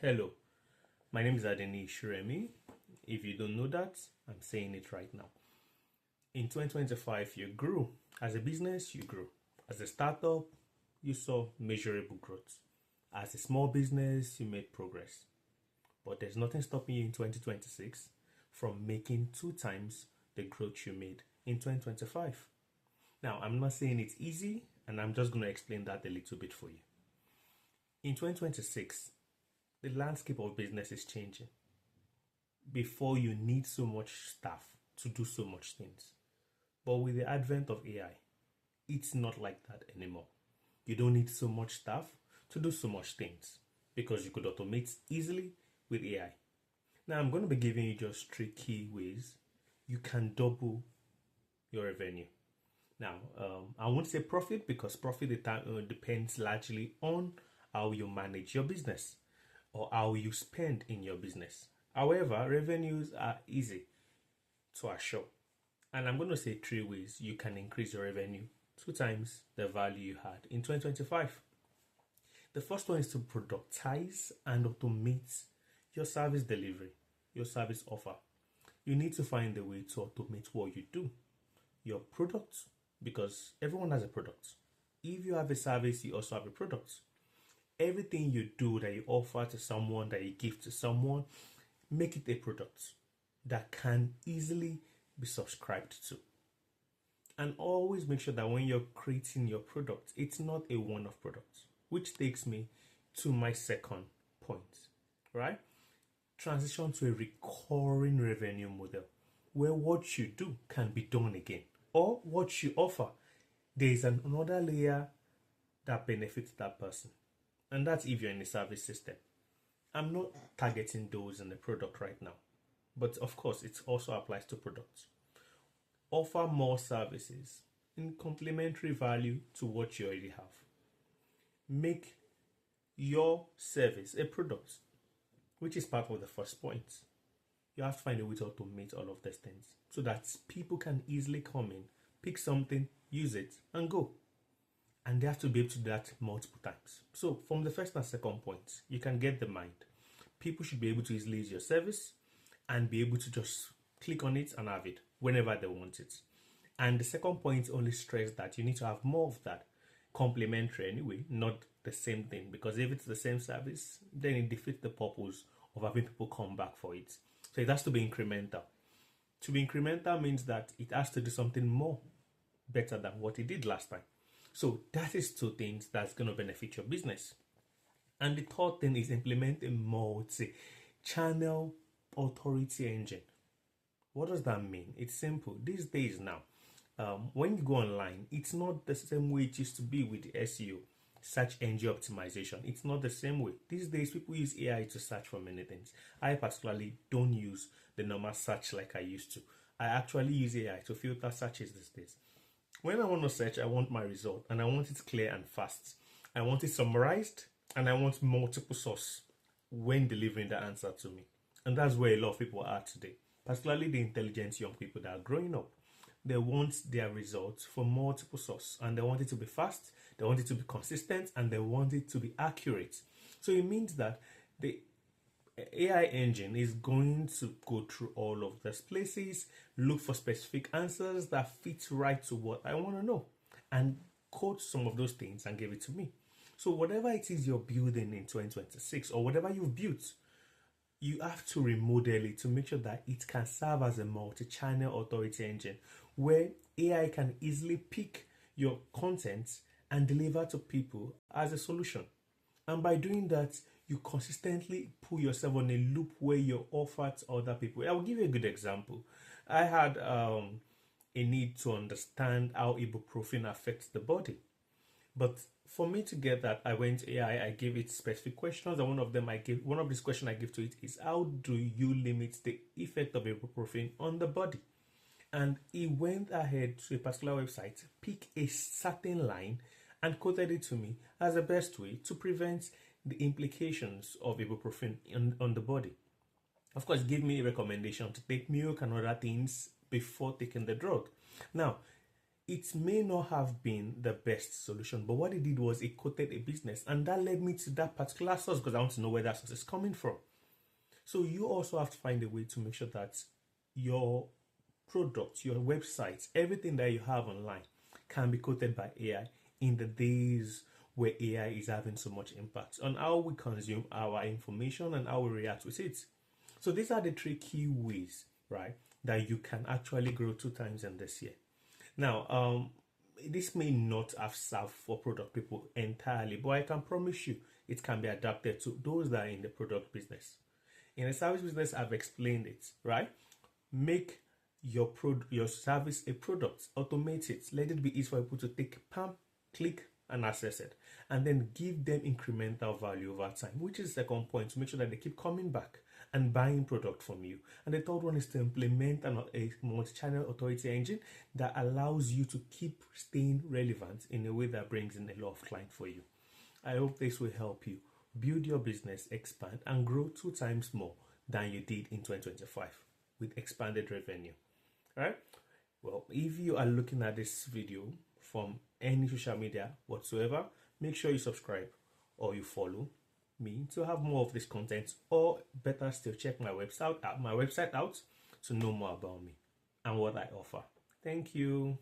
Hello, my name is Adeni Shuremi. If you don't know that, I'm saying it right now. In 2025, you grew. As a business, you grew. As a startup, you saw measurable growth. As a small business, you made progress. But there's nothing stopping you in 2026 from making 2 times the growth you made in 2025. Now, I'm not saying it's easy, and I'm just going to explain that a little bit for you. In 2026, the landscape of business is changing. Before, you need so much staff to do so much things. But with the advent of AI, it's not like that anymore. You don't need so much staff to do so much things because you could automate easily with AI. Now, I'm going to be giving you just 3 key ways you can double your revenue. Now, I won't say profit because profit depends largely on how you manage your business or how you spend in your business. However, revenues are easy to assure. And I'm going to say 3 ways you can increase your revenue 2 times the value you had in 2025. The first one is to productize and automate your service delivery, your service offer. You need to find a way to automate what you do, your product, because everyone has a product. If you have a service, you also have a product. Everything you do that you offer to someone, that you give to someone, make it a product that can easily be subscribed to. And always make sure that when you're creating your product, it's not a one-off product, which takes me to my second point, right? Transition to a recurring revenue model where what you do can be done again, or what you offer, there is another layer that benefits that person. And that's if you're in a service system. I'm not targeting those in the product right now, but of course, it also applies to products. Offer more services in complementary value to what you already have. Make your service a product, which is part of the first point. You have to find a way to automate all of these things so that people can easily come in, pick something, use it, and go. And they have to be able to do that multiple times. So from the first and second points, you can get the mind. People should be able to easily use your service and be able to just click on it and have it whenever they want it. And the second point only stress that you need to have more of that complementary anyway, not the same thing. Because if it's the same service, then it defeats the purpose of having people come back for it. So it has to be incremental. To be incremental means that it has to do something more better than what it did last time. So that is 2 things that's going to benefit your business. And the third thing is implement a multi-channel authority engine. What does that mean? It's simple. These days now, when you go online, it's not the same way it used to be with SEO, search engine optimization. It's not the same way. These days, people use AI to search for many things. I particularly don't use the normal search like I used to. I actually use AI to filter searches these days. When I want to search, I want my result and I want it clear and fast. I want it summarized and I want multiple source when delivering the answer to me. And that's where a lot of people are today, particularly the intelligent young people that are growing up. They want their results from multiple sources and they want it to be fast, they want it to be consistent, and they want it to be accurate. So it means that the AI engine is going to go through all of these places, look for specific answers that fit right to what I want to know, and code some of those things and give it to me. So whatever it is you're building in 2026 or whatever you've built, you have to remodel it to make sure that it can serve as a multi-channel authority engine where AI can easily pick your content and deliver to people as a solution. And by doing that, you consistently put yourself on a loop where you offer to other people. I will give you a good example. I had a need to understand how ibuprofen affects the body. But for me to get that, I went to AI, I gave it specific questions, and one of these questions I give to it is, how do you limit the effect of ibuprofen on the body? And it went ahead to a particular website, pick a certain line, and quoted it to me as the best way to prevent the implications of ibuprofen on the body. Of course, give me a recommendation to take milk and other things before taking the drug. Now, it may not have been the best solution, but what it did was it quoted a business, and that led me to that particular source because I want to know where that source is coming from. So you also have to find a way to make sure that your product, your websites, everything that you have online can be quoted by AI in the days where AI is having so much impact on how we consume our information and how we react with it. So these are the 3 key ways, right, that you can actually grow 2 times in this year. Now, this may not have served for product people entirely, but I can promise you it can be adapted to those that are in the product business. In the service business, I've explained it, right? Make your service a product, automate it, let it be easy for people to take, pam, click, and access it, and then give them incremental value over time, which is the second point, to make sure that they keep coming back and buying product from you. And the third one is to implement a multi-channel authority engine that allows you to keep staying relevant in a way that brings in a lot of clients for you. I hope this will help you build your business, expand, and grow 2 times more than you did in 2025 with expanded revenue. All right? Well, if you are looking at this video from any social media whatsoever, make sure you subscribe or you follow me to have more of this content, or better still, check my website out to know more about me and what I offer. Thank you.